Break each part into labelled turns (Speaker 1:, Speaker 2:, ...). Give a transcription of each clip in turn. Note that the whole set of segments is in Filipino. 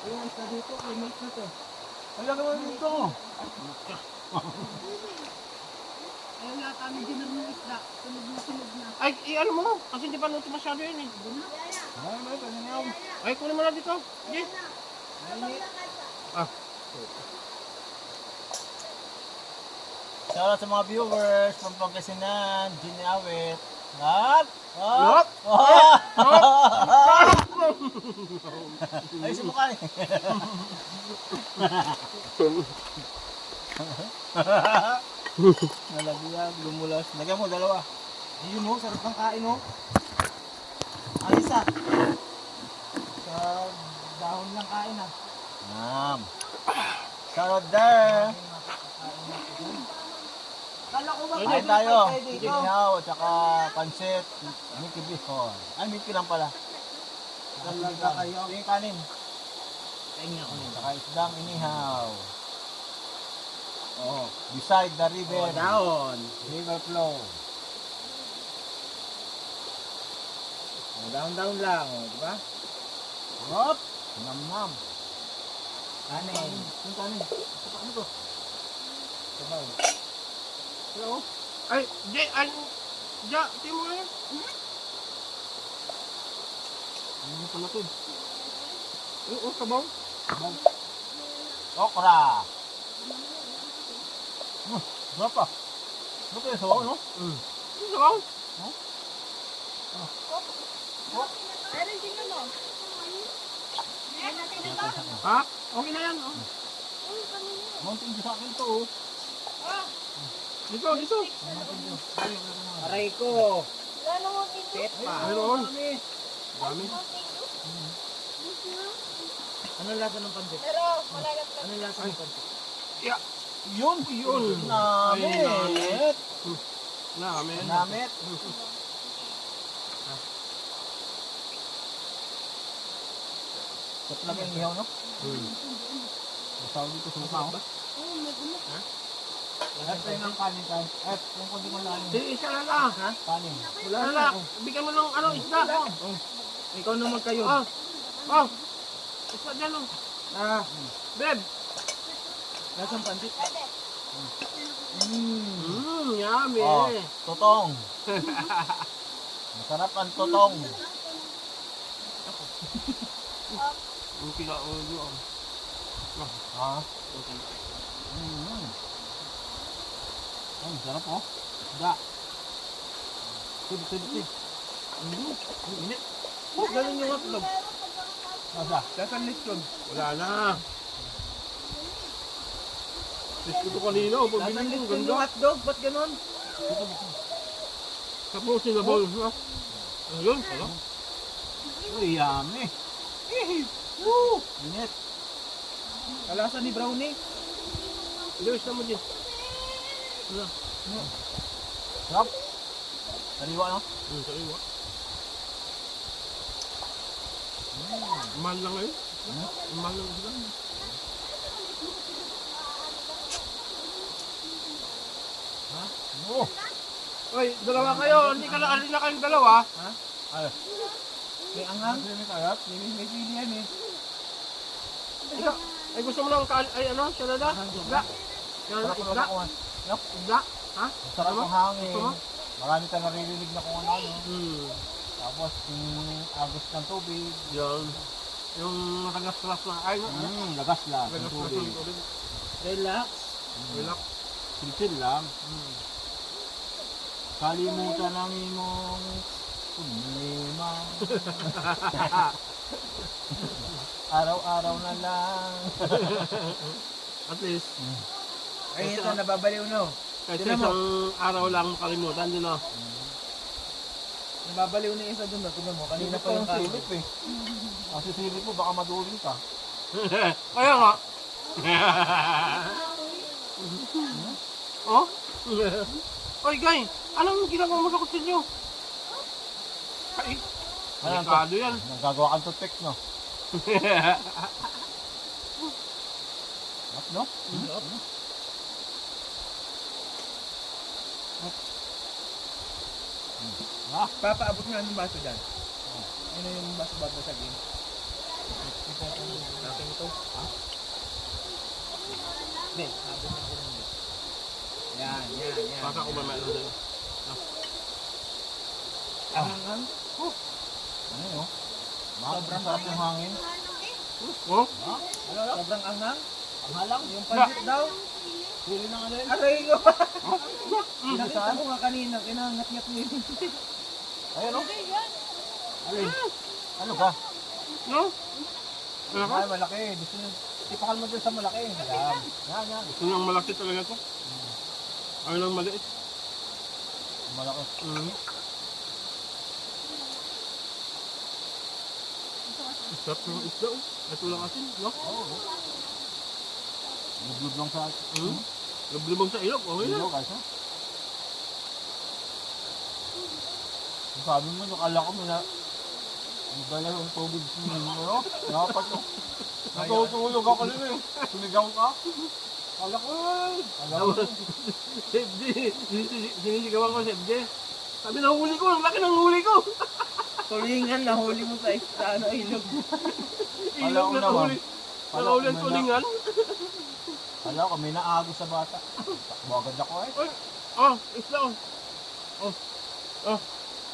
Speaker 1: Yung isa dito, limit na to.
Speaker 2: Ay, gagawin mo ito.
Speaker 3: Ayaw yata ni Dinar ng isda. Sunog na.
Speaker 1: Ay, ano mo? Kasi hindi pa luto masyado yun eh.
Speaker 2: Ay, kaninaw.
Speaker 1: Ay, kunin mo na dito. Yes. Ah.
Speaker 2: Shoutout sa mga viewers from Pangasinan, Gini Awit. At?
Speaker 1: Lot?
Speaker 2: Ay, sumukan eh. Nalagyan, lumulas. Lagyan mo, dalawa. Ayun o, sarap ng kain o. Ang isa. Sa dahon ng kain ah. Nam. Shoutout there.
Speaker 3: Kala ko ba
Speaker 2: Kain tayo. Ginihaw, tsaka pansit. Milky bihon. Ay, milky lang pala.
Speaker 1: Talaga kayo.
Speaker 2: Ito yung kanin.
Speaker 1: Kain nga ako nito.
Speaker 2: Tsaka isdang inihaw. Oh, beside the river.
Speaker 1: Down.
Speaker 2: River flow.
Speaker 1: Down lang. Di ba?
Speaker 2: Hop! Nam-nam.
Speaker 1: Kanin.
Speaker 2: Yung kanin. Sapak mo to. Sabaw.
Speaker 1: Hello? Ay, Jay, timo nga yan.
Speaker 2: Ano yung pala to?
Speaker 1: Oo, sabaw.
Speaker 2: Sabaw. Okra. Sarap ah. Ano kayo sabaw, no?
Speaker 1: Sabaw?
Speaker 3: Meron din mo. Meron natin dito.
Speaker 1: Ha? Okay na yan. Oh.
Speaker 2: Mountain Dew sa akin to oh.
Speaker 1: Dito.
Speaker 3: Aray ko. Lalo mo dito.
Speaker 1: Set pa. Mayroon. Dami.
Speaker 2: Ano lasa ng pansit?
Speaker 3: Pero malagat ka.
Speaker 2: Ano lasa ng pansit?
Speaker 1: Yeah.
Speaker 2: Yun! Namit!
Speaker 1: Namin.
Speaker 2: Namit! Ba't lang yung ihaw, no? Masawag dito sa mukha, oh. At tayo ng kanin tayo. At yung kundi mo lang
Speaker 1: Di, isa na lang. Ha?
Speaker 2: kanin.
Speaker 1: Wala na. Bigyan mo ng ano, isda.
Speaker 2: Ikaw naman kayo.
Speaker 1: Isda dyan.
Speaker 2: Ah,
Speaker 1: Beb.
Speaker 2: lasang pansit.
Speaker 1: Yummy.
Speaker 2: Oh, totong. Masarap ang totong.
Speaker 1: Okay ka, ulo.
Speaker 2: Ha? Ay, sarap oh. Da. Sige. Init.
Speaker 1: Galing yung hotdog.
Speaker 2: Masa?
Speaker 1: Saan lechon? Wala na. Lechon ko kanina. Pagbiling ko, ganda.
Speaker 2: hotdog? Ba't ganon?
Speaker 1: Tapos yung bowl. Ayun, ano?
Speaker 2: Uy, yummy. Woo! Init.
Speaker 1: Kalasa ni brownie. Lewis na mo din.
Speaker 2: Sarap. Sariwa, no?
Speaker 1: Sa iwa. Mahal lang ngayon. Mahal lang sila.
Speaker 2: Ha? Oo.
Speaker 1: Oy, dalawa kayo. Hindi na kayong dalawa.
Speaker 2: Ay.
Speaker 1: May anghang.
Speaker 2: May kagat.
Speaker 1: May sili yan eh. Ikaw, ay gusto mo lang ay ano, salada? Isda.
Speaker 2: Sarap
Speaker 1: Isda. Isda. Ha?
Speaker 2: Sarap
Speaker 1: Ano?
Speaker 2: ang hangin.
Speaker 1: Gusto mo?
Speaker 2: Marami ka naririnig na kung ano.
Speaker 1: Hmm.
Speaker 2: Tapos yung agos ng tubig.
Speaker 1: Yan. Yung nakagas-ras na. Ay,
Speaker 2: Lagas lang ng
Speaker 1: nakagas-ras
Speaker 2: tubig.
Speaker 1: ng tubig.
Speaker 2: Relax.
Speaker 1: Relax.
Speaker 2: Chill lang. Kalimutan ang imong problema. Araw-araw na lang.
Speaker 1: At least,
Speaker 2: Ay, ito nababaliw no.
Speaker 1: kahit
Speaker 2: Tignan mo.
Speaker 1: isang araw lang makalimutan din na.
Speaker 2: Nababaliw na isa dun. Tignan mo, kanina pa yung silip eh. Ang sisilip mo, baka maduling ka.
Speaker 1: Kaya nga. Oh? Oy, guy, anong ginagawa mo sa kutsilyo? Ay, delikado yan.
Speaker 2: Nagagawa kang toothpick, no? What, no?
Speaker 4: Papaabot nga ng baso dyan. Ano yung baso-baso sa game?
Speaker 2: Akin ito. Ha? Hindi, sabi mo ko lang. Yan.
Speaker 1: Baka ko mamaya lang dyan.
Speaker 2: Angang. Ano yun? Sobrang sarap yung hangin.
Speaker 1: Oh?
Speaker 2: Ha? Sobrang angang. Ang halang. Yung pansit daw. Huli ng alin. Aray ko. Nakita ko nga kanina. Kinangat-ngat mo yun. Ayun o. Alin? Ano ba?
Speaker 1: No? Ano ka?
Speaker 2: Ay, malaki. Gusto nyo. Tipakal mo dun sa malaki. Yan.
Speaker 1: Gusto niyang malaki talaga to. Ayaw lang maliit.
Speaker 2: Malaki.
Speaker 1: Sarap ng isda oh. Ito lang asin, no?
Speaker 2: Oo. Lublub lang sa
Speaker 1: Lablibang sa ilog, okay na.
Speaker 2: ilog kasi. Sabi mo, nakala ko may dala yung tubig sa inyo. Dapat no. Natutulog ako nila eh. Sumigaw ka. Kala ko eh. Alam mo.
Speaker 1: Chef J, sinisigawan ko Chef J. Sabi na huli ko, ang laki ng huli ko.
Speaker 3: Tulingan, nahuli mo sa ilog.
Speaker 1: Ilog na
Speaker 2: naman.
Speaker 1: huli. Nakahuli ang tulingan.
Speaker 2: Kala ko may naago sa bata. Takbo agad ako eh.
Speaker 1: Uy, oh, isda oh. Oh.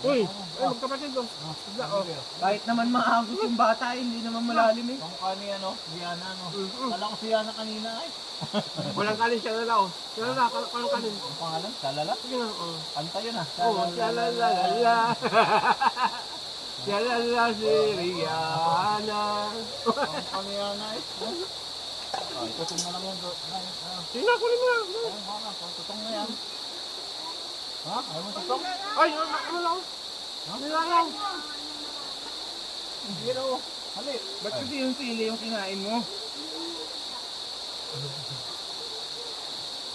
Speaker 1: Uy, ay magkapatid oh. Isda oh.
Speaker 3: Kahit naman maagos yung bata, hindi naman malalim eh.
Speaker 2: Kung kani ano, Diana no. Kala ko si Yana kanina ay.
Speaker 1: Walang kanin siya na lang oh. Siya na lang, walang kanin.
Speaker 2: Ang pangalan? Salala?
Speaker 1: Sige na, oh.
Speaker 2: Kanta yun ah.
Speaker 1: Oh, shalalala. Shalala si Rihanna.
Speaker 2: Ang kanina eh. Ay, tutong na lang yan.
Speaker 1: Sige na, kunin mo na.
Speaker 2: Tutong na yan. Ha? Ayaw mo tutong?
Speaker 1: Ay, ano lang? Nilalang.
Speaker 2: Hindi na oh. Hali.
Speaker 3: Ba't kasi yung sili yung kinain mo?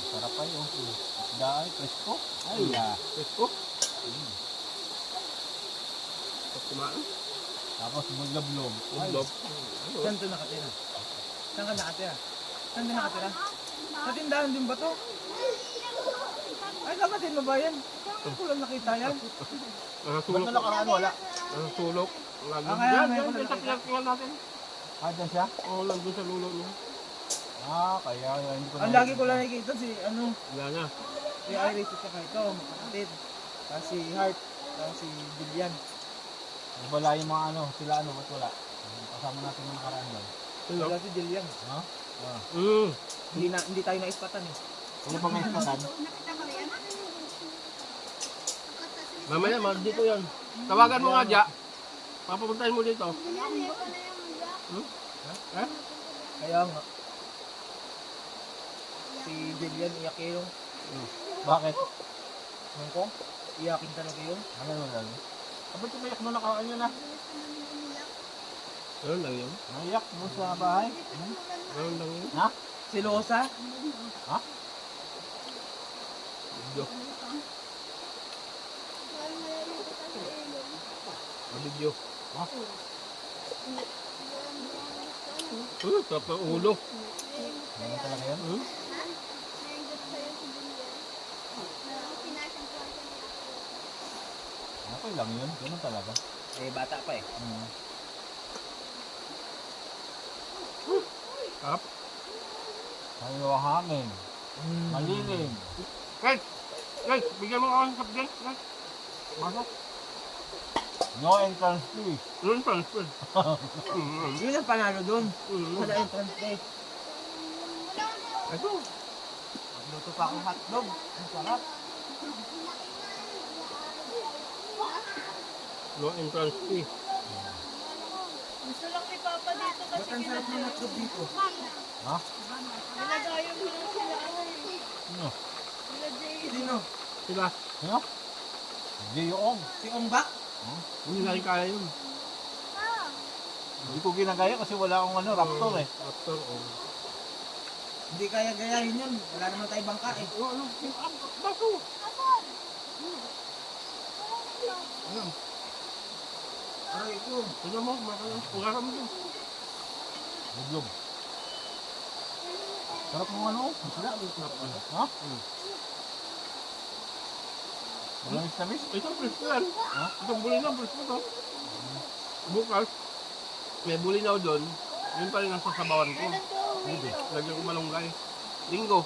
Speaker 2: Sarap ay oh. Isda ay, presko. Ay ah.
Speaker 1: Pesko. Tapos kumain.
Speaker 2: Tapos maglablog.
Speaker 1: Udlop.
Speaker 3: Saan ito nakatira? Saan ka nakatira? Saan ka nakatira? Sa tindahan din ba to? Ay, kapatid mo ba yan? Saan ko lang nakita yan?
Speaker 2: Ba't
Speaker 1: Nakasulok.
Speaker 2: na nakaraan wala?
Speaker 1: Nakasulok. Lalo.
Speaker 3: kaya
Speaker 1: Yan,
Speaker 3: may
Speaker 1: yan,
Speaker 3: wala
Speaker 1: yan sa
Speaker 3: nakita.
Speaker 1: pinagtingal natin.
Speaker 2: Ah, dyan siya?
Speaker 1: Oo, nandun sa lulo niya.
Speaker 2: Ah, kaya hindi ko
Speaker 3: Ang lagi ko lang nakikita si,
Speaker 1: Wala na.
Speaker 3: si Iris at saka ito, kapatid. Tapos si Hart, tapos si Julian.
Speaker 2: Wala yung mga ano, sila ano, ba't wala? Kasama natin yung nakaraan doon.
Speaker 1: Sino?
Speaker 3: Wala si Julian.
Speaker 2: Ha?
Speaker 3: Hindi tayo naispatan eh.
Speaker 2: Ano pa may ispatan?
Speaker 1: Mamaya, dito yan. Tawagan mo nga, Ja. Papapuntahin mo dito. Eh?
Speaker 3: Kaya nga. Si Julian iyak yung
Speaker 2: Bakit?
Speaker 3: nung ko. Iyakin talaga yun.
Speaker 2: Ano yun lang? Kapag tumayak mo nakaraan yun ah.
Speaker 1: Ano lang yun?
Speaker 2: Naiyak mo sa bahay.
Speaker 1: Ano lang yun?
Speaker 2: Ha?
Speaker 3: Silosa.
Speaker 2: Ha?
Speaker 1: Video. Video.
Speaker 2: Ha?
Speaker 1: Sarap ng ulo.
Speaker 2: Ano talaga yun? Okay lang yun. Ganun talaga.
Speaker 3: Eh, bata pa eh.
Speaker 1: Sarap.
Speaker 2: Ayaw ang hangin. Malilim.
Speaker 1: Guys! Guys! Bigyan mo ako ng subject. Guys! Masok.
Speaker 2: No entrance fee.
Speaker 1: Yun, transfer.
Speaker 3: Yun ang panalo dun. Sa entrance day.
Speaker 1: Ito.
Speaker 3: Magluto pa akong hotdog. Ang sarap.
Speaker 1: No entrance fee.
Speaker 4: Gusto lang ni Papa dito kasi
Speaker 3: Ba't ang sarap ng hotdog dito?
Speaker 2: Ha?
Speaker 4: ginagayo mo lang sila.
Speaker 2: Sino?
Speaker 4: Sila Jay.
Speaker 3: Sino?
Speaker 1: Sila.
Speaker 2: Sino? Hindi yung.
Speaker 3: Si Ombak?
Speaker 1: Hindi natin kaya yun.
Speaker 2: Hindi ko ginagaya kasi wala akong ano, raptor eh.
Speaker 1: Raptor, oh.
Speaker 3: Hindi kaya gayahin yun. Wala naman tayo bangka eh.
Speaker 1: Ano? Baso! Ayan.
Speaker 3: Aray ko.
Speaker 1: Tignan mo. Ugaran mo yun.
Speaker 2: Buglog. Sarap ng ano? Sila. Ha? Malamis na miss?
Speaker 1: Itong presko yan.
Speaker 2: Ha?
Speaker 1: Itong buli na presko to. Bukas. May bulinaw doon. Yun pa rin ang sasabawan ko.
Speaker 4: Kailan ka uwi no?
Speaker 1: Lagyan ko malunggay. Linggo.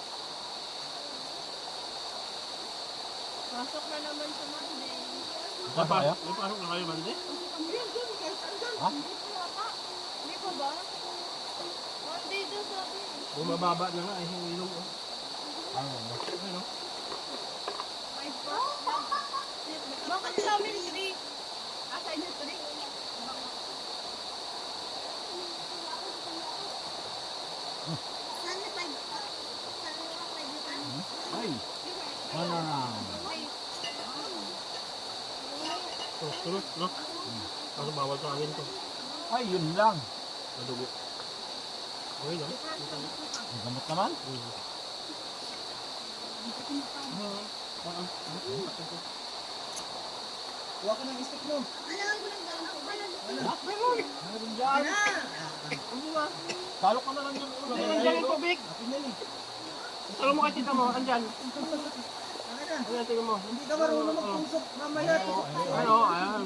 Speaker 4: Pasok na naman sa Monday.
Speaker 1: May pasok na kayo, Mande?
Speaker 2: Ha?
Speaker 4: Hindi pa ba? Monday daw sabi.
Speaker 1: Bumababa na nga yung ilong. Oh.
Speaker 2: Ano?
Speaker 1: Ayun, oh.
Speaker 4: May pa? Bakit sa amin 3? Asa inyo 3?
Speaker 2: Ay! Ano na?
Speaker 1: Tulog, no? Kaso bawal sa akin to.
Speaker 2: Ay, yun lang.
Speaker 1: Nadugo. Okay lang.
Speaker 2: Ang gamot naman.
Speaker 3: Huwag ka ng stick mo.
Speaker 2: Meron dyan. Talo ka na lang yung ulo.
Speaker 1: Andyan yung tubig.
Speaker 3: Akin yan eh.
Speaker 1: Talo mo kay tita mo. Andyan.
Speaker 3: Akin na.
Speaker 1: Andyan, tingnan mo.
Speaker 3: Hindi ka marunong magpusok mamaya.
Speaker 1: Ano, ayan.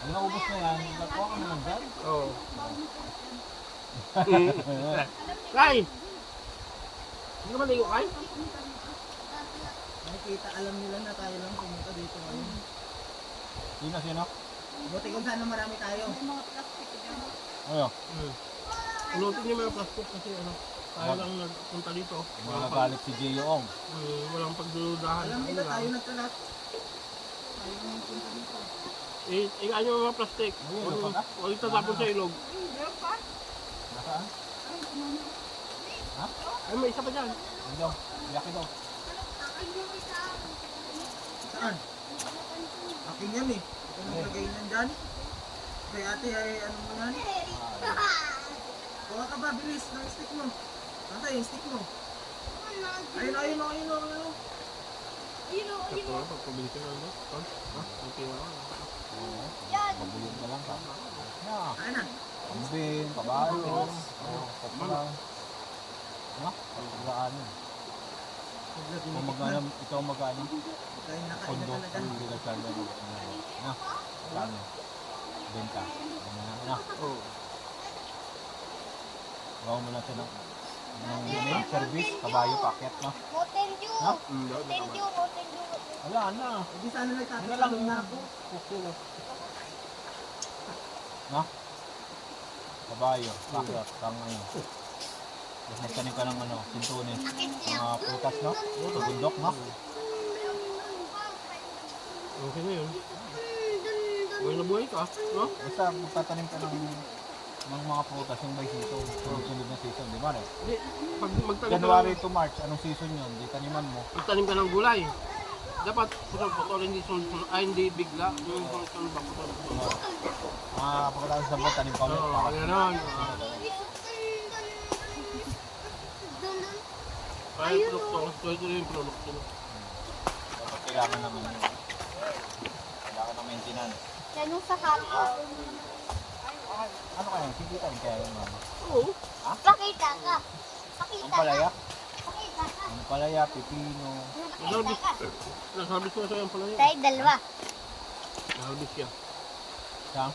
Speaker 2: Ang naubos na yan, nakuha ka naman dyan.
Speaker 1: Oo. Kay! Hindi ka maligo, Kay?
Speaker 3: Nakikita, alam nila na tayo lang pumunta dito ngayon.
Speaker 2: Sino?
Speaker 3: Buti kung sana marami tayo.
Speaker 2: Ayo.
Speaker 1: Unutin niyo mga plastic kasi ano, tayo lang nagpunta dito.
Speaker 2: Magagalit si J. Yoong.
Speaker 1: Walang pagdududahan.
Speaker 3: Alam nila tayo nagkalat. Tayo lang nagpunta dito.
Speaker 1: Ano yung mga plastic?
Speaker 2: Ayun, ano pa?
Speaker 1: Huwag itatapon sa ilog.
Speaker 2: Nasaan?
Speaker 1: Ay, may isa pa dyan.
Speaker 2: Ayun daw. Yaki daw.
Speaker 3: Saan? Akin yan eh. Ito naglagay yan dyan. Kay ate ay ano mo yan? Kuha ka ba, bilis ng stick mo. Ate, yung stick mo. Ayun.
Speaker 1: Ito na, pagpabili ka na ano? Ang pila ka.
Speaker 2: Oo. Mabulog na lang ka. Yeah.
Speaker 3: Ayun na.
Speaker 2: Kambing, kabayo. Kapala. Ano? Kapaglaan. Kung magana, ikaw magana.
Speaker 3: Kaya nakain na
Speaker 2: Kondo.
Speaker 3: talaga.
Speaker 2: Hindi ka siya lang. Na. Kano? Benta. Na.
Speaker 1: Oo.
Speaker 2: Gawa mo natin ng service. Kabayo packet, no?
Speaker 4: Mountain Dew!
Speaker 2: Ha?
Speaker 4: Mountain Dew! Mountain Dew!
Speaker 2: Wala na.
Speaker 3: Hindi sana nagtatanong
Speaker 2: Ano lang
Speaker 3: na ako.
Speaker 2: Okay na. No? Kabayo, packet, pang ano. Tapos nagtanim ka ng ano, sintunin. Mga putas, no? Sa bundok, no?
Speaker 1: Okay na yun. Buhay na buhay ka, no?
Speaker 2: Basta magtatanim ka ng mga prutas yung may season. Sunod-sunod na season, di ba?
Speaker 1: Hindi, pag magtanim ka
Speaker 2: January
Speaker 1: ng,
Speaker 2: to March, anong season yun? Di taniman mo.
Speaker 1: magtanim ka ng gulay. Dapat putol-putol, hindi sunod-sunod. Ay, hindi bigla. Yung sunod-sunod ba putol-putol?
Speaker 2: Pagkatapos sa buwan, tanim ka ulit.
Speaker 1: Oo,
Speaker 2: Para
Speaker 1: gano'n. Kaya yung produkto, ito yung produkto.
Speaker 2: dapat kailangan naman yun. Kailangan ng maintenance.
Speaker 4: Yan yung sa hapon.
Speaker 2: Ano kaya? Kikita rin kaya yung mama.
Speaker 1: Oo.
Speaker 4: Pakita ka. Pakita
Speaker 2: Ang palaya?
Speaker 4: Pakita ka.
Speaker 2: Ang palaya, pipino.
Speaker 1: Naghalbis. Naghalbis ko sa yung palaya.
Speaker 4: Tayo dalawa.
Speaker 1: Naghalbis siya.
Speaker 2: Siya?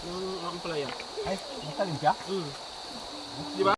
Speaker 1: Yung ang palaya.
Speaker 2: Ay, matalim siya?
Speaker 1: Di ba?